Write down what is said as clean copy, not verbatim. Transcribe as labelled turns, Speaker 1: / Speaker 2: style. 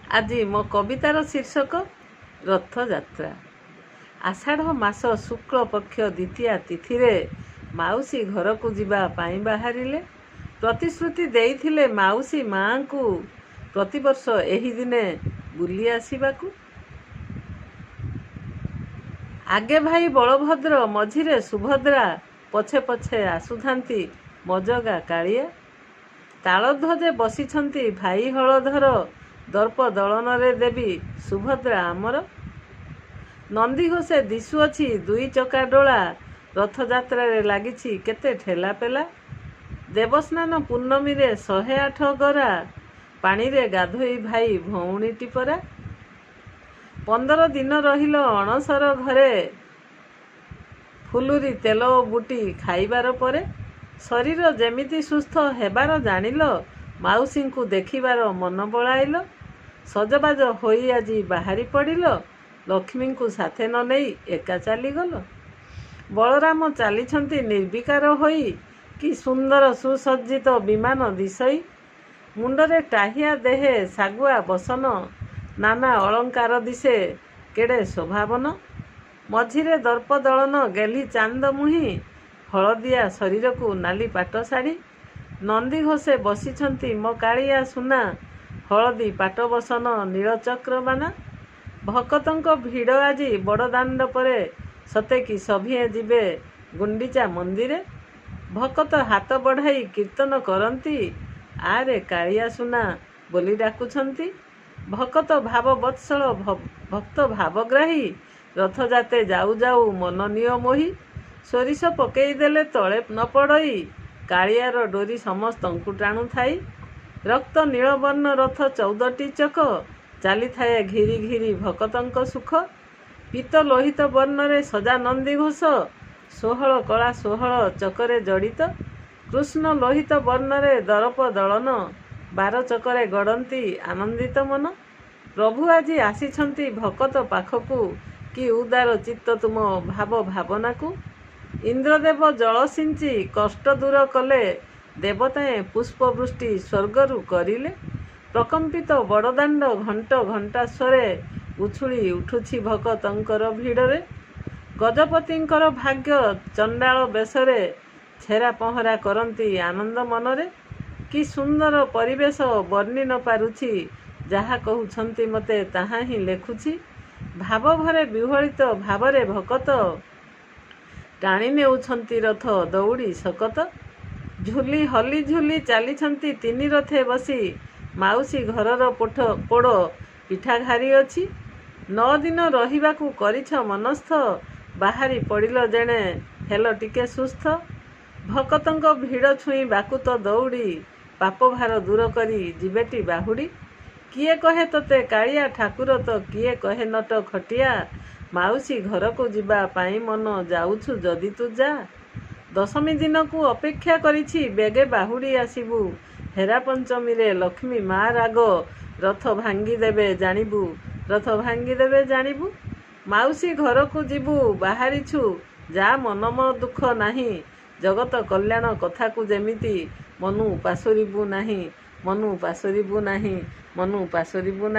Speaker 1: ଆଜି ମୋ କବିତାର ଶୀର୍ଷକ ରଥଯାତ୍ରା। ଆଷାଢ଼ ମାସ ଶୁକ୍ଳ ପକ୍ଷ ଦ୍ୱିତୀୟା ତିଥିରେ ମାଉସୀ ଘରକୁ ଯିବା ପାଇଁ ବାହାରିଲେ। ପ୍ରତିଶ୍ରୁତି ଦେଇଥିଲେ ମାଉସୀ ମାଆଙ୍କୁ ପ୍ରତିବର୍ଷ ଏହି ଦିନେ ବୁଲି ଆସିବାକୁ। ଆଗେ ଭାଇ ବଳଭଦ୍ର, ମଝିରେ ସୁଭଦ୍ରା, ପଛେ ପଛେ ଆସୁଥାନ୍ତି ମଜଗା କାଳିଆ। ତାଳଧ୍ୱଜେ ବସିଛନ୍ତି ଭାଇ ହଳଧର, ଦର୍ପ ଦଳନରେ ଦେବୀ ସୁଭଦ୍ରା ଆମର। ନନ୍ଦିଘୋଷେ ଦିଶୁଅଛି ଦୁଇ ଚକା ଡୋଳା, ରଥଯାତ୍ରାରେ ଲାଗିଛି କେତେ ଠେଲାପେଲା। ଦେବସ୍ନାନ ପୂର୍ଣ୍ଣମୀରେ 108 ଗରା, ପାଣିରେ ଗାଧୋଇ ଭାଇ ଭଉଣୀଟି ପରା। 15 ଦିନ ରହିଲ ଅଣସର ଘରେ, ଫୁଲୁରି ତେଲ ଓ ବୁଟି ଖାଇବାର ପରେ। ଶରୀର ଯେମିତି ସୁସ୍ଥ ହେବାର ଜାଣିଲ, ମାଉସୀଙ୍କୁ ଦେଖିବାର ମନ ବଳାଇଲ। ସଜବାଜ ହୋଇ ଆଜି ବାହାରି ପଡ଼ିଲ, ଲକ୍ଷ୍ମୀଙ୍କୁ ସାଥେ ନ ନେଇ ଏକା ଚାଲିଗଲ। ବଳରାମ ଚାଲିଛନ୍ତି ନିର୍ବିକାର ହୋଇ, କି ସୁନ୍ଦର ସୁସଜ୍ଜିତ ବିମାନ ଦିଶଇ। ମୁଣ୍ଡରେ ଟାହିଆ, ଦେହେ ଶାଗୁଆ ବସନ, ନାନା ଅଳଙ୍କାର ଦିଶେ କେଡ଼େ ଶୋଭାବନ। ମଝିରେ ଦର୍ପ ଦଳନ ଗେହ୍ଲି ଚାନ୍ଦ ମୁହିଁ, ହଳଦିଆ ଶରୀରକୁ ନାଲି ପାଟ ଶାଢ଼ୀ। ନନ୍ଦିଘୋଷେ ବସିଛନ୍ତି ମୋ କାଳିଆ ସୁନା, ହଳଦୀ ପାଟ ବସନ ନୀଳଚକ୍ର ବାନା। ଭକତଙ୍କ ଭିଡ଼ ଆଜି ବଡ଼ଦାଣ୍ଡ ପରେ, ସତେକି ସଭିଏଁ ଯିବେ ଗୁଣ୍ଡିଚା ମନ୍ଦିରେ। ଭକତ ହାତ ବଢ଼ାଇ କୀର୍ତ୍ତନ କରନ୍ତି, ଆରେ କାଳିଆ ସୁନା ବୋଲି ଡାକୁଛନ୍ତି। ଭକତ ଭାବବତ୍ସଳ, ଭକ୍ତ ଭାବଗ୍ରାହୀ, ରଥଯାତ୍ରେ ଯାଉ ଯାଉ ମନ ନିଅ ମୋହି। ସୋରିଷ ପକେଇ ଦେଲେ ତଳେ ନ ପଡ଼ଇ, କାଳିଆର ଡୋରି ସମସ୍ତଙ୍କୁ ଟାଣୁଥାଇ। ରକ୍ତ ନୀଳବର୍ଣ୍ଣ ରଥ 14ଟି ଚକ, ଚାଲିଥାଏ ଘିରି ଘିରି ଭକତଙ୍କ ସୁଖ। ପୀତ ଲୋହିତ ବର୍ଣ୍ଣରେ ସଜା ନନ୍ଦିଘୋଷ, 16 କଳା 16 ଚକରେ ଜଡ଼ିତ। କୃଷ୍ଣ ଲୋହିତ ବର୍ଣ୍ଣରେ ଦର୍ପ ଦଳନ, 12 ଚକରେ ଗଡ଼ନ୍ତି ଆନନ୍ଦିତ ମନ। ପ୍ରଭୁ ଆଜି ଆସିଛନ୍ତି ଭକତ ପାଖକୁ, କି ଉଦାର ଚିତ୍ତ ତୁମ ଭାବ ଭାବନାକୁ। ଇନ୍ଦ୍ରଦେବ ଜଳ ସିଞ୍ଚି କଷ୍ଟ ଦୂର କଲେ, ଦେବତାଏ ପୁଷ୍ପବୃଷ୍ଟି ସ୍ୱର୍ଗରୁ କରିଲେ। ପ୍ରକମ୍ପିତ ବଡ଼ଦାଣ୍ଡ ଘଣ୍ଟ ଘଣ୍ଟାସ୍ୱରେ, ଉଛୁଳି ଉଠୁଛି ଭକତଙ୍କର ଭିଡ଼ରେ। ଗଜପତିଙ୍କର ଭାଗ୍ୟ ଚଣ୍ଡାଳ ବେଶରେ, ଛେରା ପହଁରା କରନ୍ତି ଆନନ୍ଦ ମନରେ। କି ସୁନ୍ଦର ପରିବେଶ ବର୍ଣ୍ଣି ନ ପାରୁଛି, ଯାହା କହୁଛନ୍ତି ମୋତେ ତାହା ହିଁ ଲେଖୁଛି। ଭାବଭରେ ବିହ୍ୱଳିତ ଭାବରେ ଭକତ, ଟାଣି ନେଉଛନ୍ତି ରଥ ଦଉଡ଼ି ଶକତ। ଝୁଲି ହଲି ଝୁଲି ଚାଲିଛନ୍ତି ତିନି ରଥେ ବସି, ମାଉସୀ ଘରର ପୋଡ଼ ପିଠା ଘାରି ଅଛି। 9 ଦିନ ରହିବାକୁ କରିଛ ମନସ୍ଥ, ବାହାରି ପଡ଼ିଲ ଯେଣେ ହେଲ ଟିକେ ସୁସ୍ଥ। ଭକତଙ୍କ ଭିଡ଼ ଛୁଇଁ ବାକୁତ ଦଉଡ଼ି, ପାପ ଭାର ଦୂର କରି ଯିବେଟି ବାହୁଡ଼ି। କିଏ କହେ ତୋତେ କାଳିଆ ଠାକୁର ତ, କିଏ କହେ ନଟ ଖଟିଆ। ମାଉସୀ ଘରକୁ ଯିବା ପାଇଁ ମନ ଯାଉଛୁ ଯଦି ତୁ ଯା। ଦଶମୀ ଦିନକୁ ଅପେକ୍ଷା କରିଛି ବେଗେ ବାହୁଡ଼ି ଆସିବୁ। ହେରା ପଞ୍ଚମୀରେ ଲକ୍ଷ୍ମୀ ମା ରାଗ, ରଥ ଭାଙ୍ଗି ଦେବେ ଜାଣିବୁ, ରଥ ଭାଙ୍ଗି ଦେବେ ଜାଣିବୁ। ମାଉସୀ ଘରକୁ ଯିବୁ ବାହାରିଛୁ, ଯା ମନ ଦୁଃଖ ନାହିଁ। ଜଗତ କଲ୍ୟାଣ କଥାକୁ ଯେମିତି ମନୁ ପାଶୋରିବୁ ନାହିଁ, ମନୁ ପାଶୋରିବୁ ନାହିଁ, ମନୁ ପାଶୋରିବୁ ନାହିଁ।